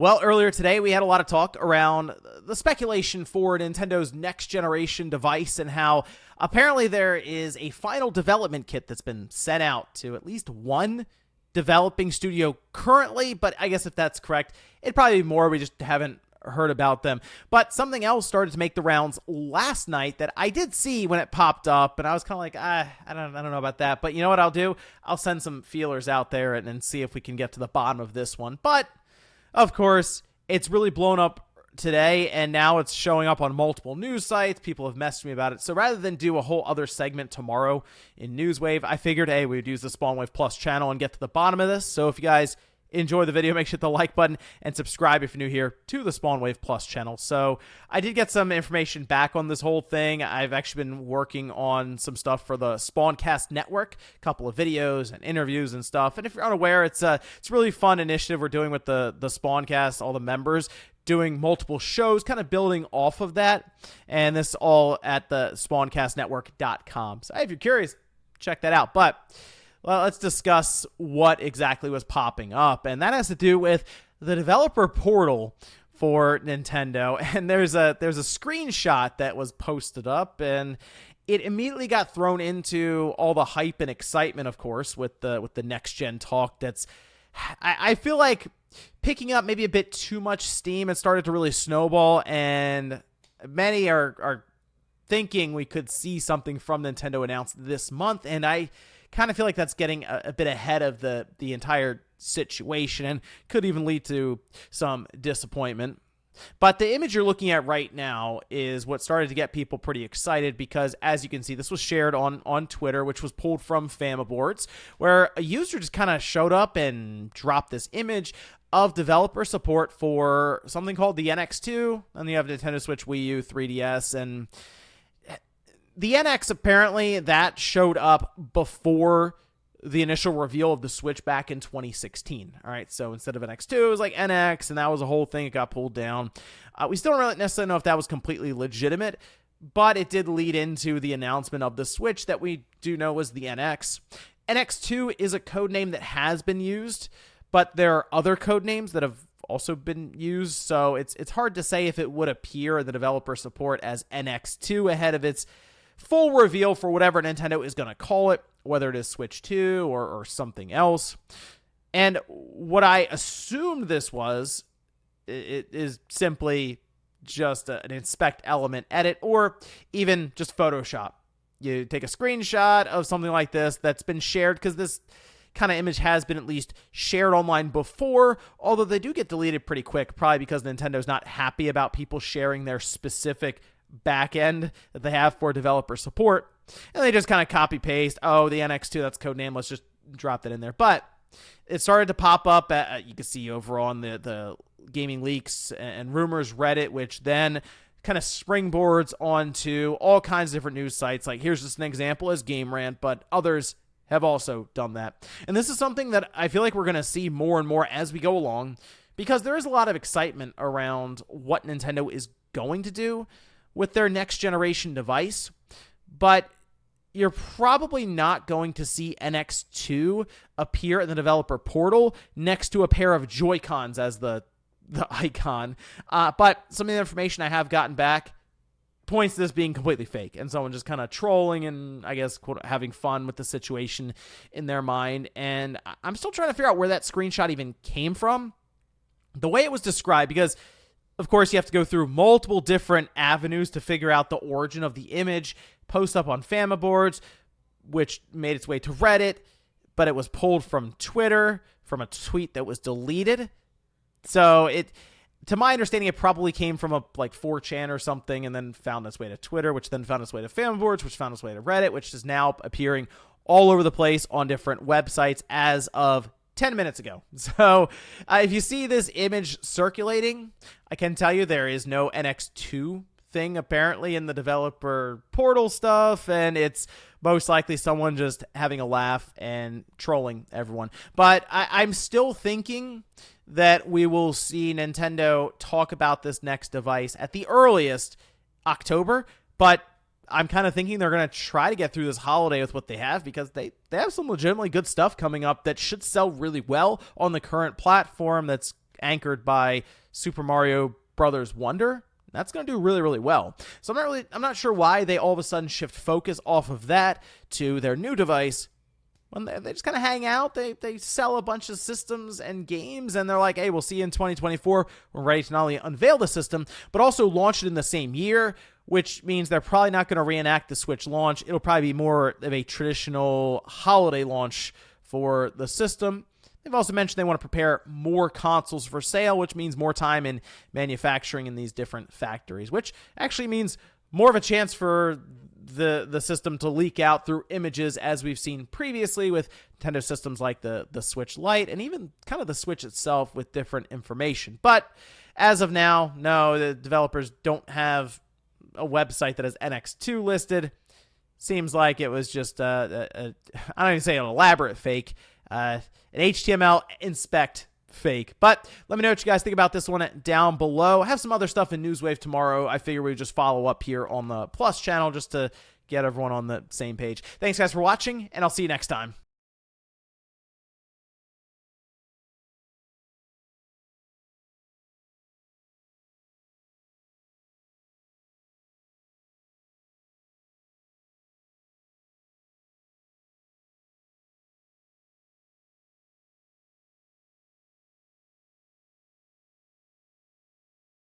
Well, earlier today, we had a lot of talk around the speculation for Nintendo's next generation device and how apparently there is a final development kit that's been sent out to at least one developing studio currently. But I guess if that's correct, it'd probably be more. We just haven't heard about them. But something else started to make the rounds last night that I did see when it popped up, and I was kind of like, I don't know about that. But you know what I'll do? I'll send some feelers out there and see if we can get to the bottom of this one. But of course, it's really blown up today, and now it's showing up on multiple news sites. People have messaged me about it. So rather than do a whole other segment tomorrow in Newswave, I figured, hey, we would use the SpawnWave Plus channel and get to the bottom of this. So if you guys enjoy the video, make sure to hit the like button and subscribe if you're new here to the SpawnWave Plus channel. So I did get some information back on this whole thing. I've actually been working on some stuff for the Spawncast network, a couple of videos and interviews and stuff. And if you're unaware, it's a really fun initiative we're doing with the Spawncast, all the members doing multiple shows, kind of building off of that. And this all at the spawncastnetwork.com. So if you're curious, check that out. But well, let's discuss what exactly was popping up, and that has to do with the developer portal for Nintendo. And there's a screenshot that was posted up, and it immediately got thrown into all the hype and excitement, of course, with the next gen talk. That's I feel like picking up maybe a bit too much steam. It started to really snowball, and many are thinking we could see something from Nintendo announced this month, and I kind of feel like that's getting a bit ahead of the entire situation and could even lead to some disappointment. But the image you're looking at right now is what started to get people pretty excited because, as you can see, this was shared on Twitter, which was pulled from Famaboards, where a user just kind of showed up and dropped this image of developer support for something called the NX2, and you have Nintendo Switch, Wii U, 3DS, and the NX, apparently, that showed up before the initial reveal of the Switch back in 2016. All right, so instead of NX2, it was like NX, and that was a whole thing. It got pulled down. We still don't really necessarily know if that was completely legitimate, but it did lead into the announcement of the Switch that we do know was the NX. NX2 is a code name that has been used, but there are other code names that have also been used, so it's hard to say if it would appear in the developer support as NX2 ahead of its full reveal for whatever Nintendo is going to call it, whether it is Switch 2 or something else. And what I assumed this was, it is simply just an inspect element edit or even just Photoshop. You take a screenshot of something like this that's been shared, because this kind of image has been at least shared online before, although they do get deleted pretty quick, probably because Nintendo's not happy about people sharing their specific back end that they have for developer support, and they just kind of copy paste, oh, the NX2, that's code name, let's just drop that in there. But it started to pop up you can see over on the Gaming Leaks and Rumors Reddit, which then kind of springboards onto all kinds of different news sites. Like, here's just an example as Game Rant, but others have also done that. And this is something that I feel like we're going to see more and more as we go along, because there is a lot of excitement around what Nintendo is going to do with their next generation device, but you're probably not going to see NX2 appear in the developer portal next to a pair of Joy-Cons as the icon. But some of the information I have gotten back points to this being completely fake, and someone just kind of trolling and, I guess, quote, having fun with the situation in their mind. And I'm still trying to figure out where that screenshot even came from. The way it was described, because of course, you have to go through multiple different avenues to figure out the origin of the image. Post up on Famaboards, which made its way to Reddit, but it was pulled from Twitter, from a tweet that was deleted. So to my understanding, it probably came from a 4chan or something, and then found its way to Twitter, which then found its way to Famaboards, which found its way to Reddit, which is now appearing all over the place on different websites as of 10 minutes ago. So if you see this image circulating, I can tell you there is no NX2 thing apparently in the developer portal stuff, and it's most likely someone just having a laugh and trolling everyone. But I'm still thinking that we will see Nintendo talk about this next device at the earliest October, but I'm kind of thinking they're going to try to get through this holiday with what they have, because they have some legitimately good stuff coming up that should sell really well on the current platform that's anchored by Super Mario Brothers Wonder, that's going to do really, really well. So I'm not sure why they all of a sudden shift focus off of that to their new device. When they just kind of hang out, they sell a bunch of systems and games, and they're like, hey, we'll see you in 2024. We're ready to not only unveil the system, but also launch it in the same year, which means they're probably not going to reenact the Switch launch. It'll probably be more of a traditional holiday launch for the system. They've also mentioned they want to prepare more consoles for sale, which means more time in manufacturing in these different factories, which actually means more of a chance for the system to leak out through images, as we've seen previously with Nintendo systems like the Switch Lite and even kind of the Switch itself with different information. But as of now, no, the developers don't have a website that has NX2 listed. Seems like it was just I don't even say an elaborate fake, an HTML inspect fake. But let me know what you guys think about this one down below. I have some other stuff in Newswave tomorrow. I figure we would just follow up here on the Plus channel just to get everyone on the same page. Thanks guys for watching, and I'll see you next time.